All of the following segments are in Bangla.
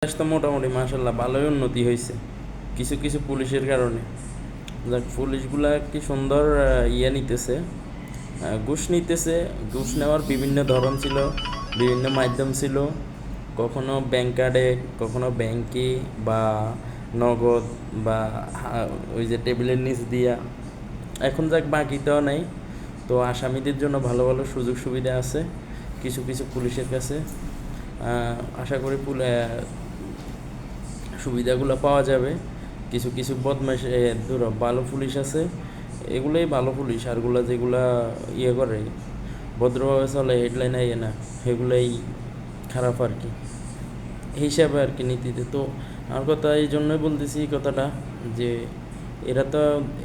দেশ তো মোটামুটি মাশাল্লাহ ভালোই উন্নতি হয়েছে কিছু কিছু পুলিশের কারণে। যাক, পুলিশগুলা কি সুন্দর নিতেছে, ঘুষ নিতেছে। ঘুষ নেওয়ার বিভিন্ন ধরন ছিল, বিভিন্ন মাধ্যম ছিল। কখনো ব্যাংক কার্ডে, কখনো ব্যাংকে, বা নগদ, বা ওই যে টেবিলের নিচ দিয়া। এখন যাক, বাকিটাও নেই। তো আসামিদের জন্য ভালো ভালো সুযোগ সুবিধা আছে কিছু কিছু পুলিশের কাছে। আশা করি সুবিধাগুলো পাওয়া যাবে। কিছু কিছু বদমাইশ ধরো ভালো পুলিশ আছে, এগুলোই ভালো পুলিশ। আরগুলো যেগুলা করে ভদ্রভাবে চলে, হেডলাইন আইয়ে না, সেগুলোই খারাপ আর কি, হিসাবে আর কি, নীতিতে। তো আমার কথা এই জন্যই বলতেছি এই কথাটা, যে এরা তো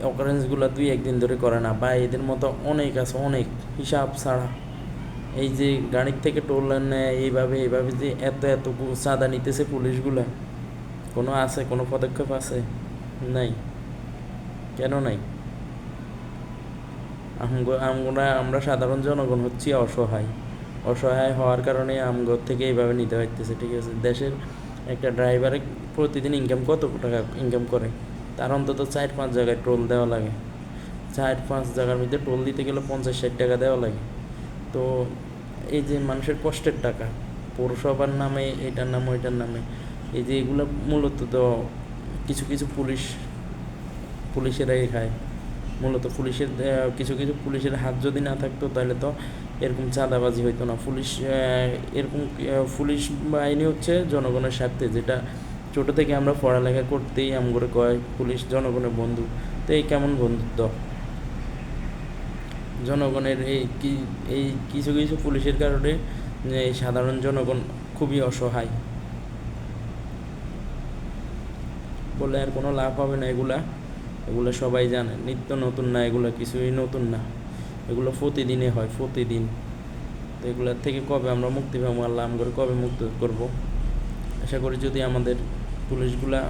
অকারেন্সগুলো 2-1 দিন ধরে করে না, বা এদের মতো অনেক আছে, অনেক হিসাব ছাড়া। এই যে গাড়ির থেকে টোল নেয়, এইভাবে এইভাবে যে এত এত চাঁদা নিতেছে পুলিশগুলা, কোনো পদক্ষেপ আছে? নাই। কেন নাই? আমরা সাধারণ জনগণ হচ্ছি অসহায়। অসহায় হওয়ার কারণে আমগর থেকে এইভাবে নিতে পারতেছে, ঠিক আছে? দেশের একটা ড্রাইভারে প্রতিদিন কত টাকা ইনকাম করে? তার অন্তত 4-5 জায়গায় টোল দেওয়া লাগে। 4-5 জায়গার মধ্যে টোল দিতে গেলে 50-60 টাকা দেওয়া লাগে। তো এই যে মানুষের কষ্টের টাকা, পৌরসভার নামে, এটার নামে, ওইটার নামে, এই যে এগুলো মূলত তো কিছু কিছু পুলিশেরাই খায় মূলত। কিছু কিছু পুলিশের হাত যদি না থাকতো, তাহলে তো এরকম চাঁদাবাজি হইতো না। এরকম পুলিশ বাহিনী হচ্ছে জনগণের স্বার্থে, যেটা ছোটো থেকে আমরা পড়ালেখা করতেই করে কয় পুলিশ জনগণের বন্ধু। তো এই কেমন বন্ধুত্ব? জনগণের এই কিছু কিছু পুলিশের কারণে এই সাধারণ জনগণ খুবই অসহায়। বলে আর কোনো লাভ হবে না। এগুলা সবাই জানে, নিত্য নতুন না, এগুলো কিছুই নতুন না। এগুলো প্রতিদিনে হয়, প্রতিদিন। তো এগুলোর থেকে কবে আমরা মুক্তি পাবো? আল্লাহ আমগরে কবে মুক্ত করব? আশা করি যদি আমাদের পুলিশগুলা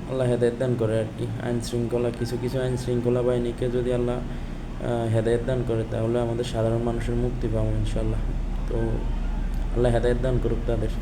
আল্লাহ হেদায়েত দান করে আর কি। কিছু কিছু আইন শৃঙ্খলা বাহিনীকে যদি আল্লাহ হেদায়েত দান করে, তাহলে আমাদের সাধারণ মানুষের মুক্তি পাবো ইনশাল্লাহ। তো আল্লাহ হেদায়েত দান করুক তাদের।